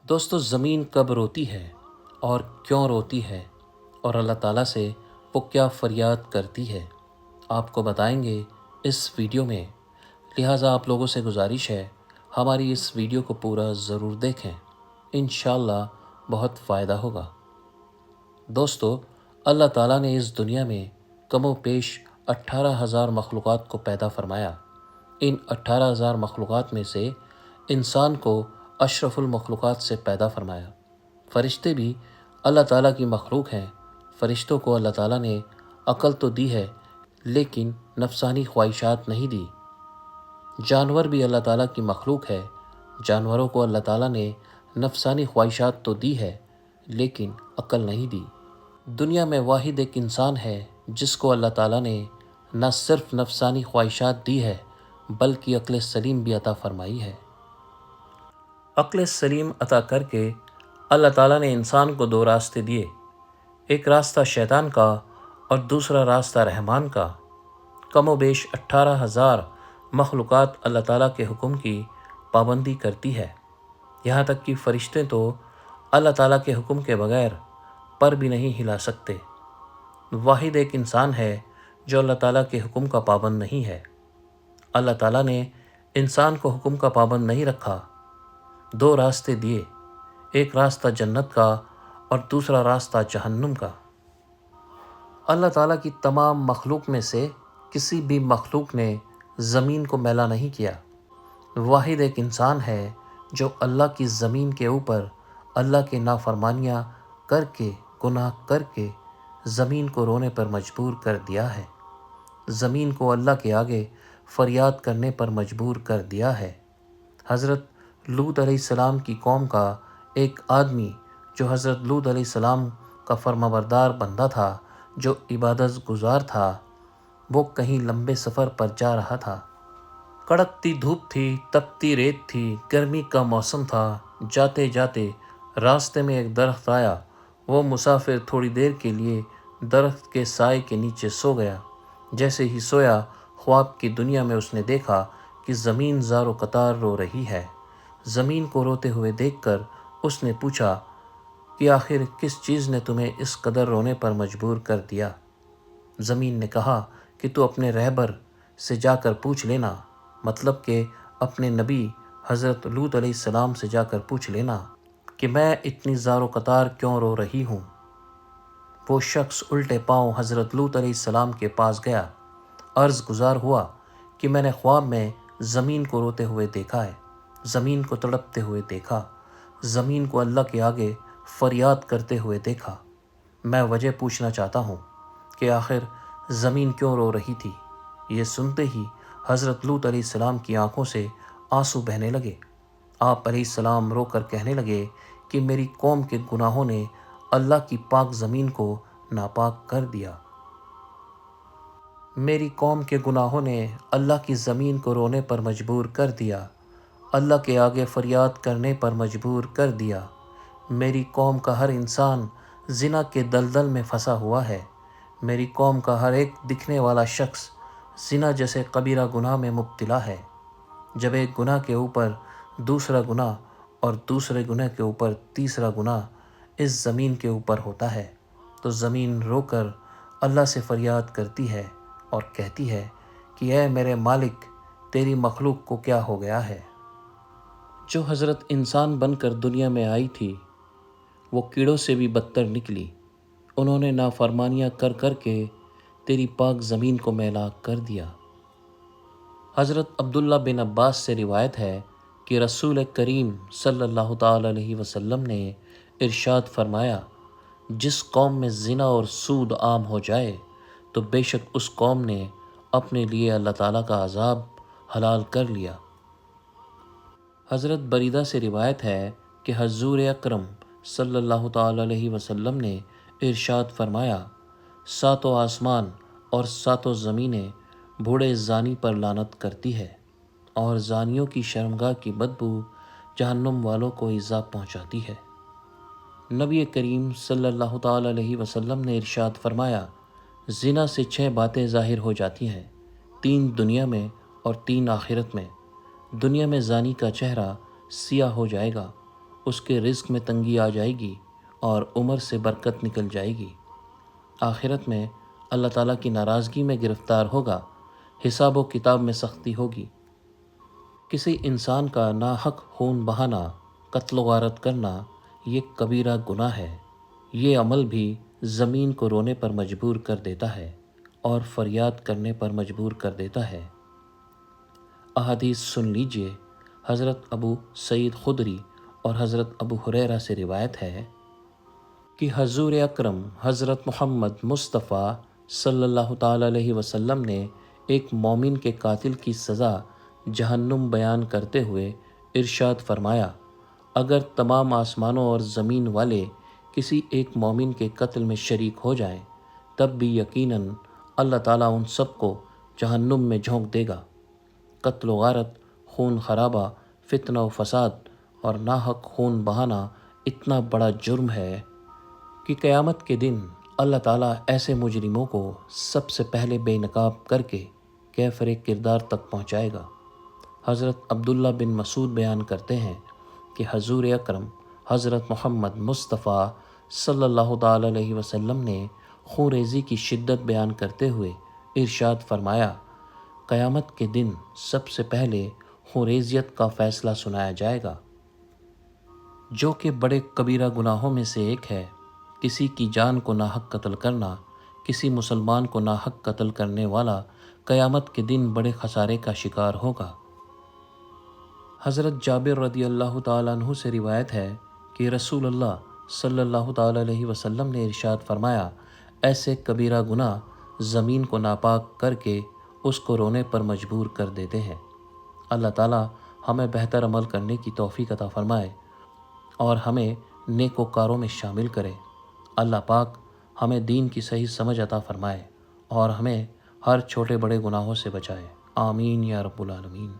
دوستو، زمین کب روتی ہے اور کیوں روتی ہے اور اللہ تعالیٰ سے وہ کیا فریاد کرتی ہے، آپ کو بتائیں گے اس ویڈیو میں۔ لہٰذا آپ لوگوں سے گزارش ہے ہماری اس ویڈیو کو پورا ضرور دیکھیں، انشاءاللہ بہت فائدہ ہوگا۔ دوستو، اللہ تعالیٰ نے اس دنیا میں کم و بیش 18,000 مخلوقات کو پیدا فرمایا۔ ان 18,000 مخلوقات میں سے انسان کو اشرف المخلوقات سے پیدا فرمایا۔ فرشتے بھی اللہ تعالیٰ کی مخلوق ہیں۔ فرشتوں کو اللہ تعالیٰ نے عقل تو دی ہے لیکن نفسانی خواہشات نہیں دی۔ جانور بھی اللہ تعالیٰ کی مخلوق ہے۔ جانوروں کو اللہ تعالیٰ نے نفسانی خواہشات تو دی ہے لیکن عقل نہیں دی۔ دنیا میں واحد ایک انسان ہے جس کو اللہ تعالیٰ نے نہ صرف نفسانی خواہشات دی ہے بلکہ عقل سلیم بھی عطا فرمائی ہے۔ عقل سلیم عطا کر کے اللہ تعالیٰ نے انسان کو دو راستے دیے، ایک راستہ شیطان کا اور دوسرا راستہ رحمان کا۔ کم و بیش 18,000 مخلوقات اللہ تعالیٰ کے حکم کی پابندی کرتی ہے، یہاں تک کہ فرشتے تو اللہ تعالیٰ کے حکم کے بغیر پر بھی نہیں ہلا سکتے۔ واحد ایک انسان ہے جو اللہ تعالیٰ کے حکم کا پابند نہیں ہے۔ اللہ تعالیٰ نے انسان کو حکم کا پابند نہیں رکھا، دو راستے دیے، ایک راستہ جنت کا اور دوسرا راستہ جہنم کا۔ اللہ تعالیٰ کی تمام مخلوق میں سے کسی بھی مخلوق نے زمین کو میلا نہیں کیا۔ واحد ایک انسان ہے جو اللہ کی زمین کے اوپر اللہ کے نافرمانیاں کر کے، گناہ کر کے زمین کو رونے پر مجبور کر دیا ہے، زمین کو اللہ کے آگے فریاد کرنے پر مجبور کر دیا ہے۔ حضرت لوط علیہ السلام کی قوم کا ایک آدمی جو حضرت لوط علیہ السلام کا فرمانبردار بندہ تھا، جو عبادت گزار تھا، وہ کہیں لمبے سفر پر جا رہا تھا۔ کڑکتی دھوپ تھی، تپتی ریت تھی، گرمی کا موسم تھا۔ جاتے جاتے راستے میں ایک درخت آیا۔ وہ مسافر تھوڑی دیر کے لیے درخت کے سائے کے نیچے سو گیا۔ جیسے ہی سویا، خواب کی دنیا میں اس نے دیکھا کہ زمین زار و قطار رو رہی ہے۔ زمین کو روتے ہوئے دیکھ کر اس نے پوچھا کہ آخر کس چیز نے تمہیں اس قدر رونے پر مجبور کر دیا؟ زمین نے کہا کہ تو اپنے رہبر سے جا کر پوچھ لینا، مطلب کہ اپنے نبی حضرت لوط علیہ السلام سے جا کر پوچھ لینا کہ میں اتنی زار و قطار کیوں رو رہی ہوں۔ وہ شخص الٹے پاؤں حضرت لوط علیہ السلام کے پاس گیا، عرض گزار ہوا کہ میں نے خواب میں زمین کو روتے ہوئے دیکھا ہے، زمین کو تڑپتے ہوئے دیکھا، زمین کو اللہ کے آگے فریاد کرتے ہوئے دیکھا۔ میں وجہ پوچھنا چاہتا ہوں کہ آخر زمین کیوں رو رہی تھی؟ یہ سنتے ہی حضرت لوط علیہ السلام کی آنکھوں سے آنسو بہنے لگے۔ آپ علیہ السلام رو کر کہنے لگے کہ میری قوم کے گناہوں نے اللہ کی پاک زمین کو ناپاک کر دیا۔ میری قوم کے گناہوں نے اللہ کی زمین کو رونے پر مجبور کر دیا، اللہ کے آگے فریاد کرنے پر مجبور کر دیا۔ میری قوم کا ہر انسان زنا کے دلدل میں پھنسا ہوا ہے۔ میری قوم کا ہر ایک دکھنے والا شخص زنا جیسے کبیرہ گناہ میں مبتلا ہے۔ جب ایک گناہ کے اوپر دوسرا گناہ اور دوسرے گناہ کے اوپر تیسرا گناہ اس زمین کے اوپر ہوتا ہے تو زمین رو کر اللہ سے فریاد کرتی ہے اور کہتی ہے کہ اے میرے مالک، تیری مخلوق کو کیا ہو گیا ہے؟ جو حضرت انسان بن کر دنیا میں آئی تھی وہ کیڑوں سے بھی بدتر نکلی۔ انہوں نے نافرمانیاں کر کر کے تیری پاک زمین کو میلا کر دیا۔ حضرت عبداللہ بن عباس سے روایت ہے کہ رسول کریم صلی اللہ تعالی علیہ وسلم نے ارشاد فرمایا، جس قوم میں زنا اور سود عام ہو جائے تو بے شک اس قوم نے اپنے لیے اللہ تعالیٰ کا عذاب حلال کر لیا۔ حضرت بریدہ سے روایت ہے کہ حضور اکرم صلی اللہ تعالی علیہ وسلم نے ارشاد فرمایا، ساتوں آسمان اور ساتوں زمینیں بوڑھے زانی پر لعنت کرتی ہے اور زانیوں کی شرمگاہ کی بدبو جہنم والوں کو ایذا پہنچاتی ہے۔ نبی کریم صلی اللہ تعالی علیہ وسلم نے ارشاد فرمایا، زنا سے 6 باتیں ظاہر ہو جاتی ہیں، 3 دنیا میں اور 3 آخرت میں۔ دنیا میں زانی کا چہرہ سیاہ ہو جائے گا، اس کے رزق میں تنگی آ جائے گی اور عمر سے برکت نکل جائے گی۔ آخرت میں اللہ تعالیٰ کی ناراضگی میں گرفتار ہوگا، حساب و کتاب میں سختی ہوگی۔ کسی انسان کا ناحق خون بہانا، قتل و غارت کرنا یہ کبیرہ گناہ ہے۔ یہ عمل بھی زمین کو رونے پر مجبور کر دیتا ہے اور فریاد کرنے پر مجبور کر دیتا ہے۔ احادیث سن لیجئے۔ حضرت ابو سعید خدری اور حضرت ابو ہریرہ سے روایت ہے کہ حضور اکرم حضرت محمد مصطفیٰ صلی اللہ تعالیٰ علیہ وسلم نے ایک مومن کے قاتل کی سزا جہنم بیان کرتے ہوئے ارشاد فرمایا، اگر تمام آسمانوں اور زمین والے کسی ایک مومن کے قتل میں شریک ہو جائیں تب بھی یقیناً اللہ تعالیٰ ان سب کو جہنم میں جھونک دے گا۔ قتل و غارت، خون خرابہ، فتنہ و فساد اور ناحق خون بہانا اتنا بڑا جرم ہے کہ قیامت کے دن اللہ تعالیٰ ایسے مجرموں کو سب سے پہلے بے نقاب کر کے کیفر کردار تک پہنچائے گا۔ حضرت عبداللہ بن مسعود بیان کرتے ہیں کہ حضور اکرم حضرت محمد مصطفیٰ صلی اللہ تعالیٰ علیہ وسلم نے خون ریزی کی شدت بیان کرتے ہوئے ارشاد فرمایا، قیامت کے دن سب سے پہلے خون ریزیت کا فیصلہ سنایا جائے گا، جو کہ بڑے کبیرہ گناہوں میں سے ایک ہے۔ کسی کی جان کو ناحق قتل کرنا، کسی مسلمان کو ناحق قتل کرنے والا قیامت کے دن بڑے خسارے کا شکار ہوگا۔ حضرت جابر رضی اللہ تعالیٰ عنہ سے روایت ہے کہ رسول اللہ صلی اللہ تعالیٰ علیہ وسلم نے ارشاد فرمایا، ایسے کبیرہ گناہ زمین کو ناپاک کر کے اس کو رونے پر مجبور کر دیتے ہیں۔ اللہ تعالیٰ ہمیں بہتر عمل کرنے کی توفیق عطا فرمائے اور ہمیں نیکوکاروں میں شامل کرے۔ اللہ پاک ہمیں دین کی صحیح سمجھ عطا فرمائے اور ہمیں ہر چھوٹے بڑے گناہوں سے بچائے۔ آمین یا رب العالمین۔